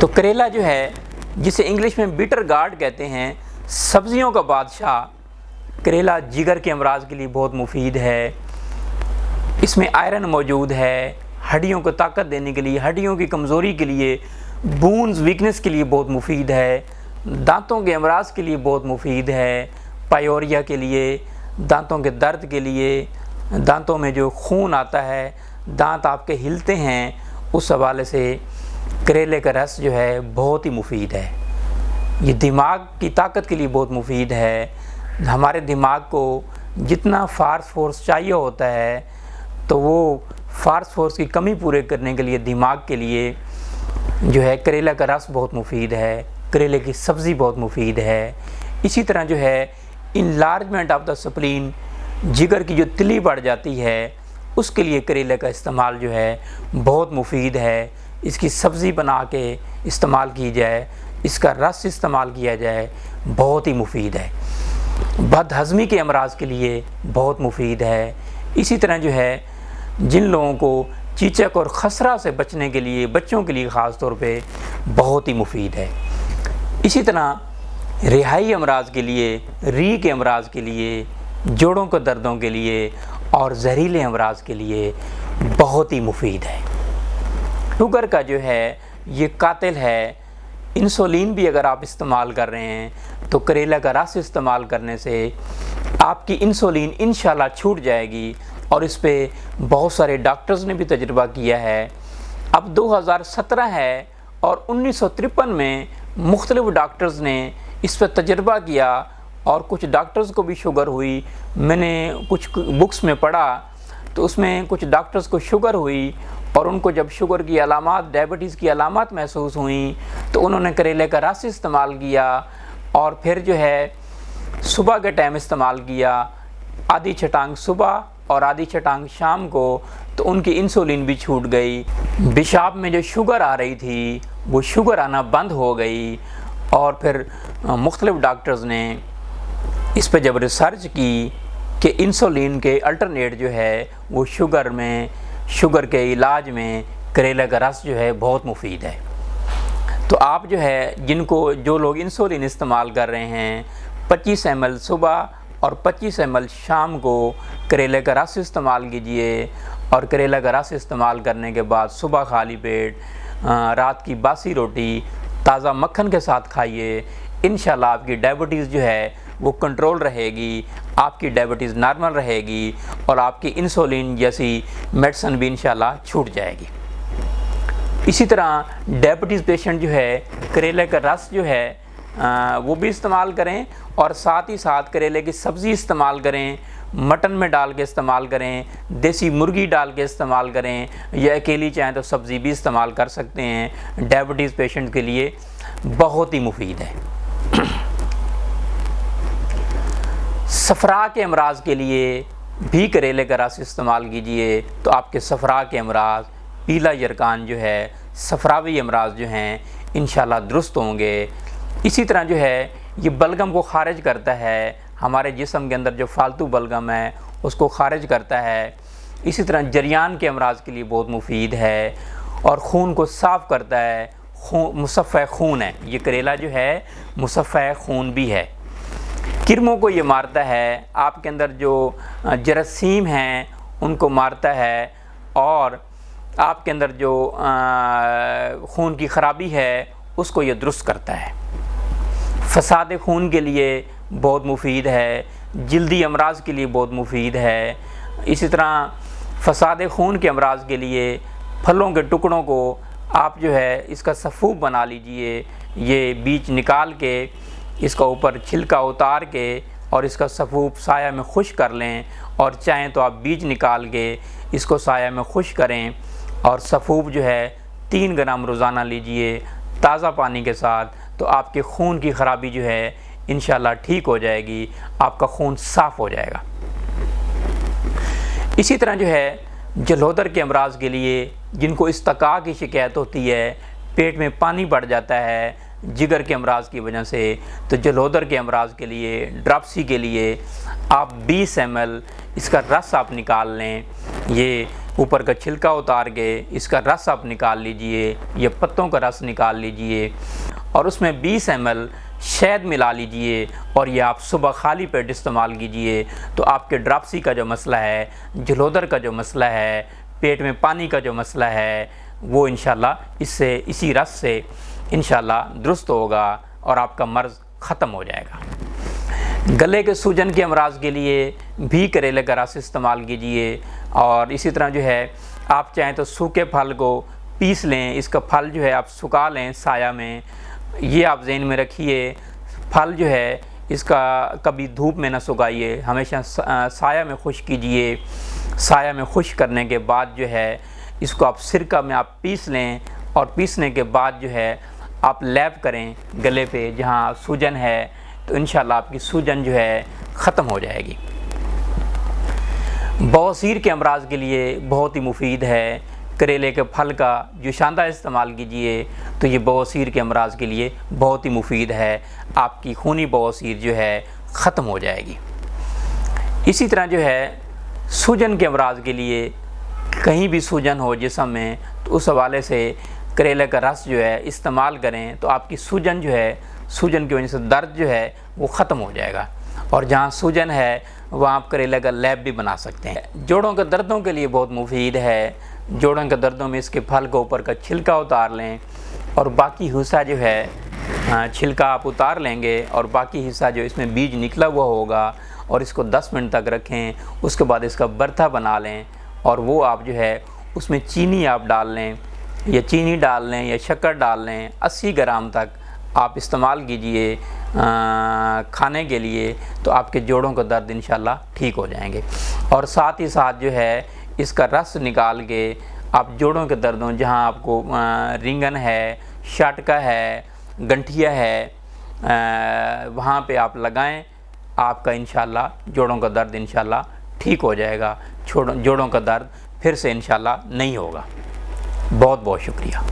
तो करेला जो है, जिसे इंग्लिश में बिटर गार्ड कहते हैं, सब्जियों का बादशाह, करेला जिगर के अमराज के लिए बहुत मुफीद है। इसमें आयरन मौजूद है, हड्डियों को ताकत देने के लिए, हड्डियों की कमज़ोरी के लिए, बोन्स वीकनेस के लिए बहुत मुफीद है, दांतों के अमराज के लिए बहुत मुफीद है, पायोरिया के लिए, दांतों के दर्द के लिए, दांतों में जो खून आता है, दांत आपके हिलते हैं, उस हवाले से करेले का रस जो है बहुत ही मुफीद है। ये दिमाग की ताकत के लिए बहुत मुफीद है। हमारे दिमाग को जितना फास्फोरस चाहिए होता है, तो वो फास्फोरस की कमी पूरे करने के लिए दिमाग के लिए जो है करेला का रस बहुत मुफीद है, करेले की सब्ज़ी बहुत मुफीद है। इसी तरह जो है इनलार्जमेंट ऑफ द स्प्लीन, जिगर की जो तिली बढ़ जाती है, उसके लिए करेले का इस्तेमाल जो है बहुत मुफीद है। इसकी सब्ज़ी बना के इस्तेमाल की जाए, इसका रस इस्तेमाल किया जाए, बहुत ही मुफीद है। बदहज़मी के अमराज के लिए बहुत मुफीद है। इसी तरह जो है जिन लोगों को चीचक और खसरा से बचने के लिए, बच्चों के लिए ख़ास तौर पे बहुत ही मुफीद है। इसी तरह रिहाई अमराज के लिए, री के अमराज के लिए, जोड़ों के दर्दों के लिए और जहरीले अमराज के लिए बहुत ही मुफीद है। शुगर का जो है ये कातिल है। इंसुलिन भी अगर आप इस्तेमाल कर रहे हैं तो करेला का रस इस्तेमाल करने से आपकी इंसुलिन इंशाल्लाह छूट जाएगी। और इस पे बहुत सारे डॉक्टर्स ने भी तजुर्बा किया है। अब 2017 है और 1953 में मुख्तलिफ डॉक्टर्स ने इस पर तजुर्बा किया और कुछ डॉक्टर्स को भी शुगर हुई। मैंने कुछ बुक्स में पढ़ा तो उसमें कुछ डॉक्टर्स को शुगर हुई और उनको जब शुगर की अलामात, डायबिटीज़ की अलामात महसूस हुई तो उन्होंने करेले का रस इस्तेमाल किया और फिर जो है सुबह के टाइम इस्तेमाल किया, आधी छटांग सुबह और आधी छटांग शाम को, तो उनकी इंसुलिन भी छूट गई। पेशाब में जो शुगर आ रही थी वो शुगर आना बंद हो गई। और फिर मुख्तलिफ डॉक्टर्स ने इस पर जब रिसर्च की कि इंसुलिन के अल्टरनेट जो है वो शुगर के इलाज में करेले का रस जो है बहुत मुफीद है। तो आप जो है जो लोग इंसुलिन इस्तेमाल कर रहे हैं, 25 ml सुबह और 25 ml शाम को करेले का रस इस्तेमाल कीजिए। और करेला का रस इस्तेमाल करने के बाद सुबह खाली पेट रात की बासी रोटी ताज़ा मक्खन के साथ खाइए। इंशाल्लाह आपकी डायबिटीज़ जो है वो कंट्रोल रहेगी, आपकी डायबिटीज़ नॉर्मल रहेगी और आपकी इंसुलिन जैसी मेडिसिन भी इंशाल्लाह छूट जाएगी। इसी तरह डायबिटीज़ पेशेंट जो है करेले का रस जो है वो भी इस्तेमाल करें और साथ ही साथ करेले की सब्ज़ी इस्तेमाल करें, मटन में डाल के इस्तेमाल करें, देसी मुर्गी डाल के इस्तेमाल करें या अकेली चाहें तो सब्ज़ी भी इस्तेमाल कर सकते हैं। डायबिटीज़ पेशेंट के लिए बहुत ही मुफीद है। सफरा के अमराज के लिए भी करेले का रस इस्तेमाल कीजिए तो आपके सफरा के अमराज, पीला यरकान जो है, सफरावी अमराज जो हैं इंशाल्लाह दुरुस्त होंगे। इसी तरह जो है ये बलगम को खारिज करता है, हमारे जिस्म के अंदर जो फालतू बलगम है उसको खारिज करता है। इसी तरह जरियान के अमराज के लिए बहुत मुफीद है और खून को साफ़ करता है। मुसफ़्फ़ा खून है ये करेला जो है, मुसफ़्फ़ा खून भी है। किरमों को ये मारता है, आपके अंदर जो जरासीम हैं उनको मारता है और आपके अंदर जो खून की ख़राबी है उसको ये दुरुस्त करता है। फसाद खून के लिए बहुत मुफीद है, जल्दी अमराज के लिए बहुत मुफीद है। इसी तरह फसाद खून के अमराज के लिए फलों के टुकड़ों को आप जो है इसका सफ़ूफ बना लीजिए। ये बीज निकाल के इसका ऊपर छिलका उतार के और इसका सफ़ूफ साया में खुश कर लें और चाहें तो आप बीज निकाल के इसको साया में खुश करें और सफ़ूफ जो है 3 ग्राम रोज़ाना लीजिए ताज़ा पानी के साथ, तो आपके खून की ख़राबी जो है इंशाल्लाह ठीक हो जाएगी, आपका खून साफ़ हो जाएगा। इसी तरह जो है जलोदर के अमराज के लिए, जिनको इस्तका की शिकायत होती है, पेट में पानी बढ़ जाता है जिगर के अमराज की वजह से, तो जलोदर के अमराज के लिए, ड्रापसी के लिए आप 20 ml इसका रस आप निकाल लें। ये ऊपर का छिलका उतार के इसका रस आप निकाल लीजिए, ये पत्तों का रस निकाल लीजिए और उसमें 20 ml शहद मिला लीजिए और ये आप सुबह खाली पेट इस्तेमाल कीजिए। तो आपके ड्रापसी का जो मसला है, जलोदर का जो मसला है, पेट में पानी का जो मसला है, वो इंशाल्लाह इसी रस से इंशाल्लाह दुरुस्त होगा और आपका मर्ज़ ख़त्म हो जाएगा। गले के सूजन के अमराज के लिए भी करेले का रस इस्तेमाल कीजिए। और इसी तरह जो है आप चाहें तो सूखे फल को पीस लें, इसका फल जो है आप सुखा लें साया में। ये आप ज़हन में रखिए, फल जो है इसका कभी धूप में ना सुखाइए, हमेशा साया में खुश कीजिए। साया में खुश करने के बाद जो है इसको आप सिरका में आप पीस लें और पीसने के बाद जो है आप लैप करें गले पे जहाँ सूजन है, तो इंशाल्लाह आपकी सूजन जो है ख़त्म हो जाएगी। बवासीर के अमराज के लिए बहुत ही मुफीद है। करेले के फल का जुशांदा इस्तेमाल कीजिए तो ये बवासीर के अमराज के लिए बहुत ही मुफीद है। आपकी खूनी बवासीर जो है ख़त्म हो जाएगी। इसी तरह जो है सूजन के अमराज के लिए, कहीं भी सूजन हो जिस्म में, तो उस हवाले से करेले का रस जो है इस्तेमाल करें तो आपकी सूजन जो है, सूजन की वजह से दर्द जो है वो ख़त्म हो जाएगा। और जहाँ सूजन है वहाँ आप करेले का लैप भी बना सकते हैं। जोड़ों के दर्दों के लिए बहुत मुफीद है। जोड़ों के दर्दों में इसके फल के ऊपर का छिलका उतार लें और बाकी हिस्सा जो है छिलका आप उतार लेंगे और बाकी हिस्सा जो इसमें बीज निकला हुआ होगा और इसको 10 मिनट तक रखें। उसके बाद इसका बर्था बना लें और वो आप जो है उसमें चीनी आप डाल लें, या चीनी डाल लें या शक्कर डाल लें। 80 ग्राम तक आप इस्तेमाल कीजिए खाने के लिए, तो आपके जोड़ों का दर्द इंशाल्लाह ठीक हो जाएंगे। और साथ ही साथ जो है इसका रस निकाल के आप जोड़ों के दर्दों, जहां आपको रिंगन है, शाटका है, गंठिया है, वहाँ पे आप लगाएं। आपका इंशाल्लाह जोड़ों का दर्द इंशाल्लाह ठीक हो जाएगा। जोड़ों का दर्द फिर से इंशाल्लाह नहीं होगा। बहुत बहुत शुक्रिया।